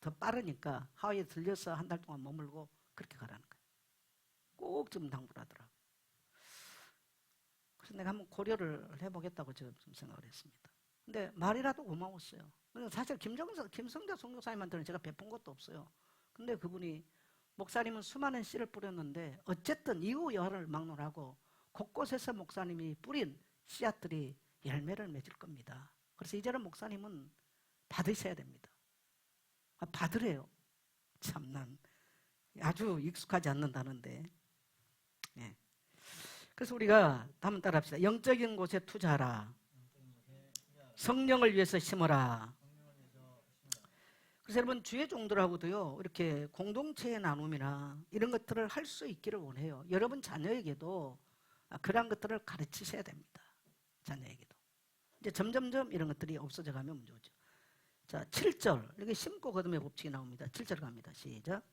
더 빠르니까 하와이에 들려서 한 달 동안 머물고 그렇게 가라는 거예요. 꼭 좀 당부를 하더라고요. 그래서 내가 한번 고려를 해보겠다고 좀 생각을 했습니다. 근데 말이라도 고마웠어요. 사실 김성자 선교사님한테는 제가 베푼 것도 없어요. 근데 그분이 목사님은 수많은 씨를 뿌렸는데 어쨌든 이후 여하를 막론하고 곳곳에서 목사님이 뿌린 씨앗들이 열매를 맺을 겁니다. 그래서 이제는 목사님은 받으셔야 됩니다. 받으래요. 참 난 아주 익숙하지 않는다는데. 네. 그래서 우리가 한번 따라합시다. 영적인 곳에 투자하라. 성령을 위해서 심어라. 그래서 여러분 주의 종들하고도요 이렇게 공동체의 나눔이나 이런 것들을 할 수 있기를 원해요. 여러분 자녀에게도 그러한 것들을 가르치셔야 됩니다. 자녀에게도. 이제 점점점 이런 것들이 없어져 가면 문제죠. 자, 7절. 여기 심고 거둠의 법칙이 나옵니다. 7절 갑니다. 시작.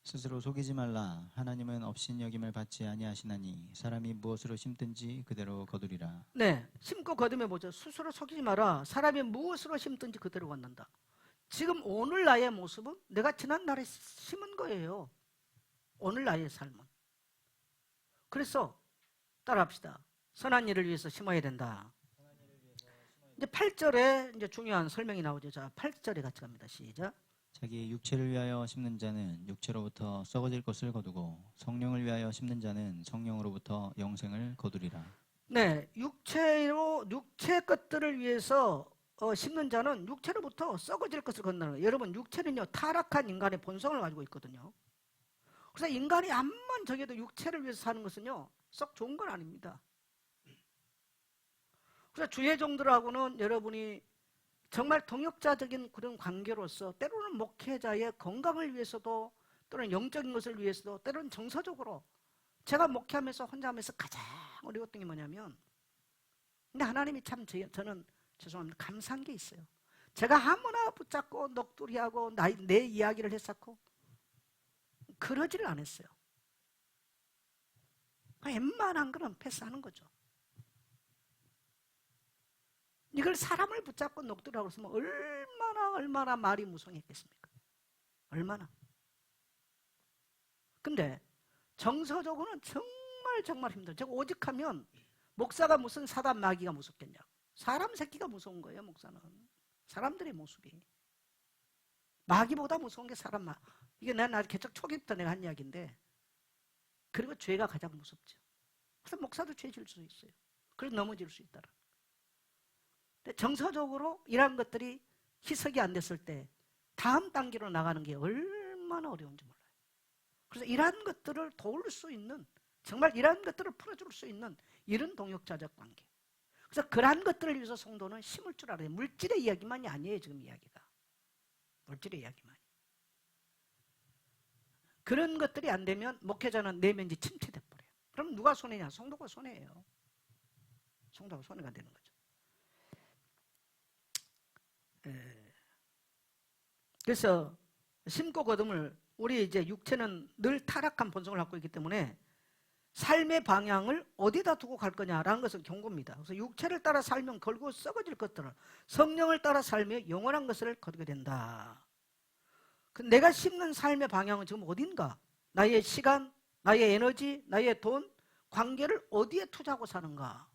스스로 속이지 말라. 하나님은 업신여김을 받지 아니하시나니 사람이 무엇으로 심든지 그대로 거두리라.
네, 심고 거둠에 보죠. 스스로 속이지 마라. 사람이 무엇으로 심든지 그대로 갖는다. 지금 오늘 나의 모습은 내가 지난날에 심은 거예요. 오늘 나의 삶은. 그래서 따라합시다. 선한 일을 위해서 심어야 된다. 이제 8절에 이제 중요한 설명이 나오죠. 자, 8절에 같이 갑니다. 시작.
자기 육체를 위하여 심는 자는 육체로부터 썩어질 것을 거두고 성령을 위하여 심는 자는 성령으로부터 영생을 거두리라.
네, 육체 것들을 위해서 심는 자는 육체로부터 썩어질 것을 건너는 거예요. 여러분 육체는요 타락한 인간의 본성을 가지고 있거든요. 그래서 인간이 암만 저기도 육체를 위해서 사는 것은요 썩 좋은 건 아닙니다. 그래서 주의 종들하고는 여러분이 정말 동역자적인 그런 관계로서 때로는 목회자의 건강을 위해서도 또는 영적인 것을 위해서도 때로는 정서적으로 제가 목회하면서 혼자 하면서 가장 어려웠던 게 뭐냐면 근데 하나님이 참 저는 죄송합니다. 감사한 게 있어요. 제가 아무나 붙잡고 넋두리하고 내 이야기를 했었고 그러지를 않았어요. 웬만한 거는 패스하는 거죠. 이걸 사람을 붙잡고 넋두리하고 있으면 얼마나 말이 무성했겠습니까? 얼마나. 근데 정서적으로는 정말 힘들어요. 제가 오직하면 목사가 무슨 사단 마귀가 무섭겠냐고. 사람 새끼가 무서운 거예요, 목사는. 사람들의 모습이. 마귀보다 무서운 게 사람 마귀. 이게 내가 개척 초기부터 내가 한 이야기인데 그리고 죄가 가장 무섭죠. 그래서 목사도 죄 질 수 있어요. 그래서 넘어질 수 있다라. 근데 정서적으로 이런 것들이 희석이 안 됐을 때 다음 단계로 나가는 게 얼마나 어려운지 몰라요. 그래서 이러한 것들을 도울 수 있는 정말 이러한 것들을 풀어줄 수 있는 이런 동역자적 관계. 그래서 그러한 것들을 위해서 성도는 심을 줄 알아요. 물질의 이야기만이 아니에요. 지금 이야기가. 물질의 이야기만이. 그런 것들이 안 되면 목회자는 내면이 침체돼 버려요. 그럼 누가 손해냐? 성도가 손해예요. 성도가 손해가 되는 거죠. 그래서 심고 거둠을 우리 이제 육체는 늘 타락한 본성을 갖고 있기 때문에 삶의 방향을 어디다 두고 갈 거냐라는 것은 경고입니다. 그래서 육체를 따라 살면 결국 썩어질 것들을 성령을 따라 살며 영원한 것을 거두게 된다. 내가 심는 삶의 방향은 지금 어딘가? 나의 시간, 나의 에너지, 나의 돈, 관계를 어디에 투자하고 사는가?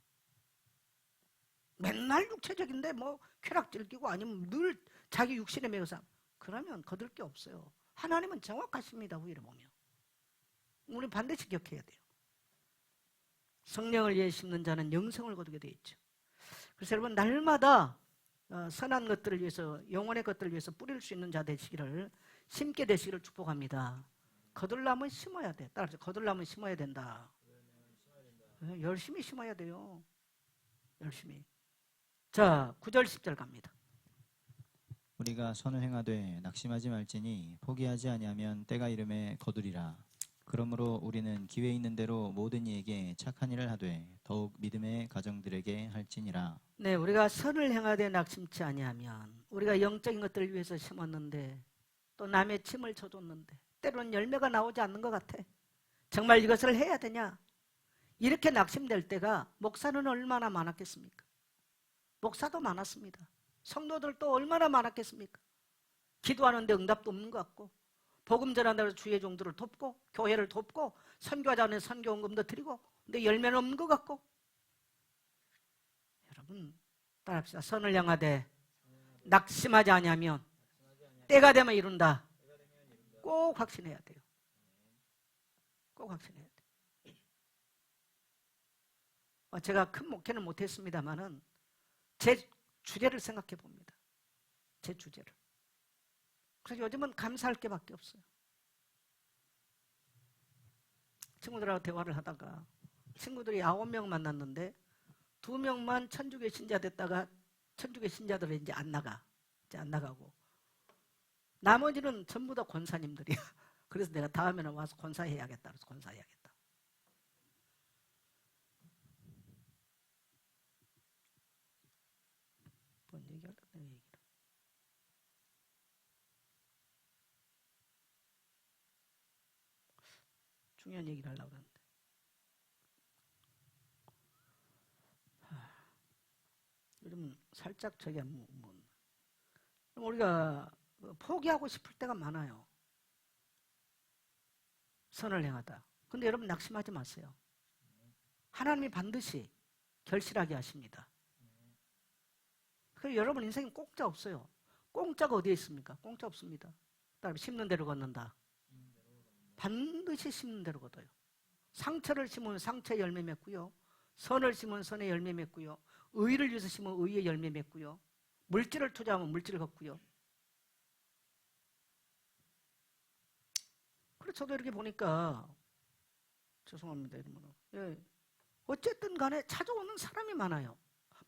맨날 육체적인데 뭐 쾌락 즐기고 아니면 늘 자기 육신에 매여서 그러면 거둘 게 없어요. 하나님은 정확하십니다. 후일에 보면. 우리 반드시 기억해야 돼요. 성령을 위해 심는 자는 영생을 거두게 되어 있죠. 그래서 여러분 날마다 선한 것들을 위해서 영혼의 것들을 위해서 뿌릴 수 있는 자 되시기를 심게 되시기를 축복합니다. 거둘라면 심어야 돼. 따라서 거둘라면 심어야 된다. 열심히 심어야 돼요. 열심히. 자, 9절 10절 갑니다.
우리가 선을 행하되 낙심하지 말지니 포기하지 아니하면 때가 이름에 거두리라. 그러므로 우리는 기회 있는 대로 모든 이에게 착한 일을 하되 더욱 믿음의 가정들에게 할지니라.
네, 우리가 선을 행하되 낙심치 아니하면 우리가 영적인 것들을 위해서 심었는데 또 남의 침을 쳐줬는데 때로는 열매가 나오지 않는 것 같아. 정말 이것을 해야 되냐? 이렇게 낙심될 때가 목사는 얼마나 많았겠습니까? 목사도 많았습니다. 성도들도 얼마나 많았겠습니까? 기도하는데 응답도 없는 것 같고 복음 전하는 주의 종들을 돕고 교회를 돕고 선교하자는 선교원금도 드리고 근데 열매는 없는 것 같고 여러분 따라합시다. 선을 향하되 낙심하지 아니하면 때가 되면 이룬다. 꼭 확신해야 돼요. 꼭 확신해야 돼요. 제가 큰 목회는 못했습니다만은 제 주제를 생각해 봅니다. 제 주제를. 그래서 요즘은 감사할 게 밖에 없어요. 친구들하고 대화를 하다가 친구들이 9명 만났는데 2명만 천주교 신자 됐다가 천주교 신자들은 이제 안 나가고 나머지는 전부 다 권사님들이야. 그래서 내가 다음에는 와서 권사해야겠다. 그래서 권사해야겠다. 뭔 얘기할까? 내 얘기를. 중요한 얘기를 하려고 하는데. 요즘 살짝 저기 우리가 포기하고 싶을 때가 많아요. 선을 행하다. 근데 여러분 낙심하지 마세요. 하나님이 반드시 결실하게 하십니다. 그래서 여러분 인생에 공짜 없어요. 공짜가 어디에 있습니까? 공짜 없습니다. 따라서 심는 대로 걷는다. 반드시 심는 대로 걷어요. 상처를 심으면 상처의 열매 맺고요. 선을 심으면 선의 열매 맺고요. 의를 위해서 심으면 의의 열매 맺고요. 물질을 투자하면 물질을 걷고요. 그래서 저도 이렇게 보니까 죄송합니다. 예. 어쨌든 간에 찾아오는 사람이 많아요.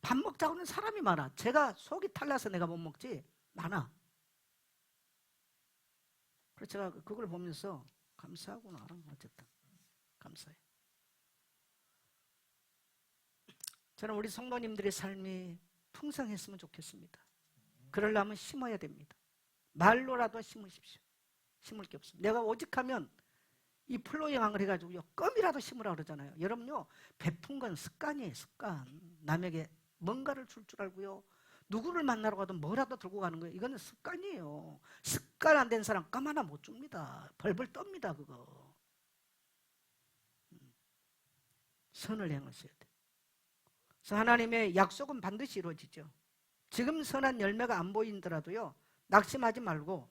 밥 먹자고 하는 사람이 많아. 제가 속이 탈나서 내가 못 먹지 많아. 그래서 제가 그걸 보면서 감사하구나. 어쨌든 감사해. 저는 우리 성도님들의 삶이 풍성했으면 좋겠습니다. 그러려면 심어야 됩니다. 말로라도 심으십시오. 심을 게 없습니다. 내가 오직하면 이 플로잉을 해가지고요, 껌이라도 심으라 그러잖아요. 여러분요, 베푼 건 습관이에요. 습관. 남에게 뭔가를 줄 줄 알고요, 누구를 만나러 가도 뭐라도 들고 가는 거예요. 이거는 습관이에요. 습관 안 된 사람 껌 하나 못 줍니다. 벌벌 떱니다. 그거. 선을 행하셔야 돼요. 그래서 하나님의 약속은 반드시 이루어지죠. 지금 선한 열매가 안 보이더라도요, 낙심하지 말고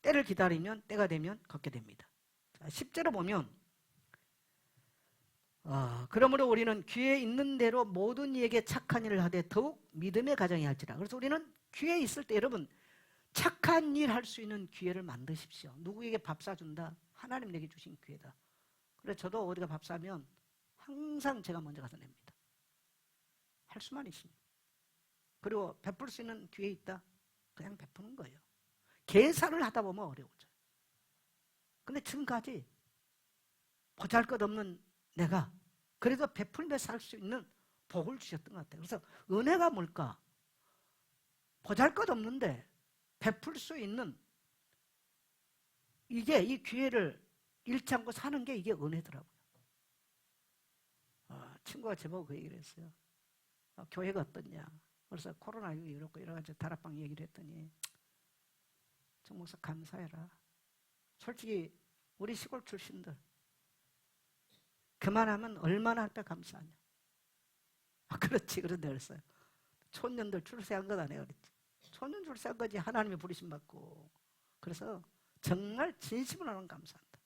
때를 기다리면 때가 되면 걷게 됩니다. 10절에 보면 그러므로 우리는 귀에 있는 대로 모든 이에게 착한 일을 하되 더욱 믿음의 가정이 할지라. 그래서 우리는 귀에 있을 때 여러분 착한 일 할 수 있는 기회를 만드십시오. 누구에게 밥 사준다? 하나님 내게 주신 기회다. 그래서 저도 어디가 밥 사면 항상 제가 먼저 가서 냅니다. 할 수만 있습니다. 그리고 베풀 수 있는 기회 있다? 그냥 베푸는 거예요. 계산을 하다 보면 어려워져요. 근데 지금까지 보잘것없는 내가 그래도 베풀며 살 수 있는 복을 주셨던 것 같아요. 그래서 은혜가 뭘까? 보잘것없는데 베풀 수 있는 이게 이 기회를 잃지 않고 사는 게 이게 은혜더라고요. 친구가 제보고 그 얘기를 했어요. 교회가 어떻냐? 그래서 코로나19 이렇고 여러 가지 다락방 얘기를 했더니 정 목사 감사해라. 솔직히 우리 시골 출신들 그만하면 얼마나 할 때 감사하냐. 그렇지 그런데 그랬어요. 촌년들 출세한 것 아니에요. 그랬지. 촌년 출세한 거지. 하나님의 부르심 받고. 그래서 정말 진심으로 감사한다.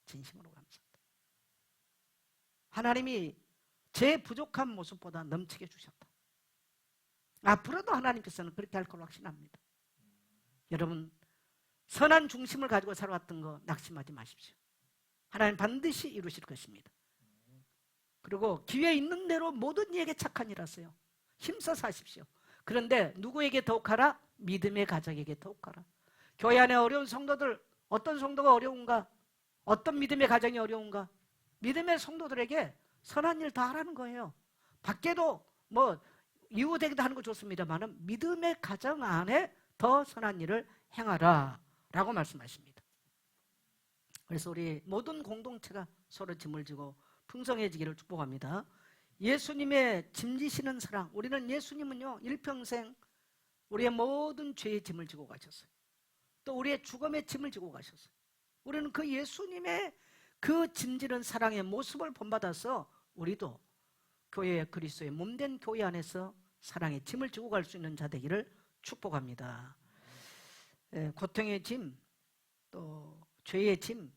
진심으로 감사한다. 하나님이 제 부족한 모습보다 넘치게 주셨다. 앞으로도 하나님께서는 그렇게 할 걸로 확신합니다. 여러분 선한 중심을 가지고 살아왔던 거 낙심하지 마십시오. 하나님 반드시 이루실 것입니다. 그리고 기회 있는 대로 모든 이에게 착한 일 하세요. 힘써서 하십시오. 그런데 누구에게 더욱 하라? 믿음의 가정에게 더욱 하라. 교회 안에 어려운 성도들, 어떤 성도가 어려운가? 어떤 믿음의 가정이 어려운가? 믿음의 성도들에게 선한 일 다 하라는 거예요. 밖에도 뭐 이웃에게도 하는 거 좋습니다만 믿음의 가정 안에 더 선한 일을 행하라 라고 말씀하십니다. 그래서 우리 모든 공동체가 서로 짐을 지고 풍성해지기를 축복합니다. 예수님의 짐지시는 사랑, 우리는 예수님은요 일평생 우리의 모든 죄의 짐을 지고 가셨어요. 또 우리의 죽음의 짐을 지고 가셨어요. 우리는 그 예수님의 그 짐지는 사랑의 모습을 본받아서 우리도 교회의 그리스도의 몸된 교회 안에서 사랑의 짐을 지고 갈 수 있는 자 되기를 축복합니다. 고통의 짐, 또 죄의 짐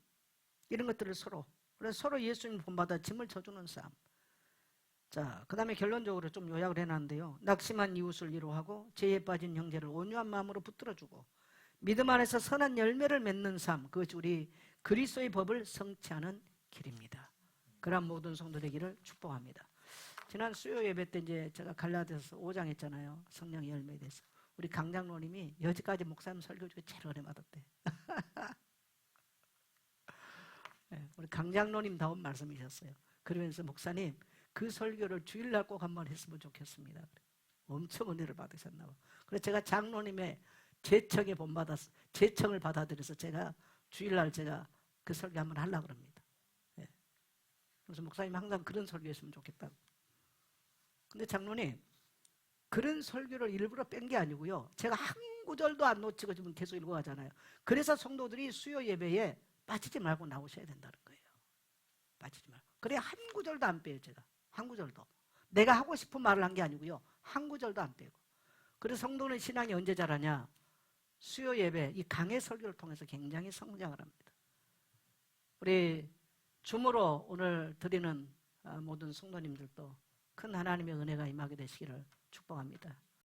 이런 것들을 서로 예수님 본받아 짐을 져주는 삶. 자, 그 다음에 결론적으로 좀 요약을 해놨는데요. 낙심한 이웃을 위로하고 죄에 빠진 형제를 온유한 마음으로 붙들어주고 믿음 안에서 선한 열매를 맺는 삶, 그것이 우리 그리스도의 법을 성취하는 길입니다. 그런 모든 성도 되기를 축복합니다. 지난 수요 예배 때 이제 제가 갈라디아서 5장 했잖아요. 성령의 열매에 대해서. 우리 강장로님이 여지까지 목사님 설교 중에 제일 은혜 받았대. 네, 우리 강장로님 다운 말씀이셨어요. 그러면서 목사님 그 설교를 주일날 꼭 한번 했으면 좋겠습니다. 엄청 은혜를 받으셨나 봐. 그래서 제가 장로님의 제청을 받아들여서 제가 주일날 제가 그 설교 한번 하려고 합니다. 네. 그래서 목사님 항상 그런 설교했으면 좋겠다고. 근데 장로님 그런 설교를 일부러 뺀 게 아니고요. 제가 한 구절도 안 놓치고 지금 계속 읽어가잖아요. 그래서 성도들이 수요 예배에 빠지지 말고 나오셔야 된다는 거예요. 빠지지 말고. 그래 한 구절도 안 빼요. 제가 한 구절도. 내가 하고 싶은 말을 한 게 아니고요. 한 구절도 안 빼고. 그래서 성도는 신앙이 언제 자라냐? 수요 예배 이 강의 설교를 통해서 굉장히 성장을 합니다. 우리 줌으로 오늘 드리는 모든 성도님들도 큰 하나님의 은혜가 임하게 되시기를 축복합니다.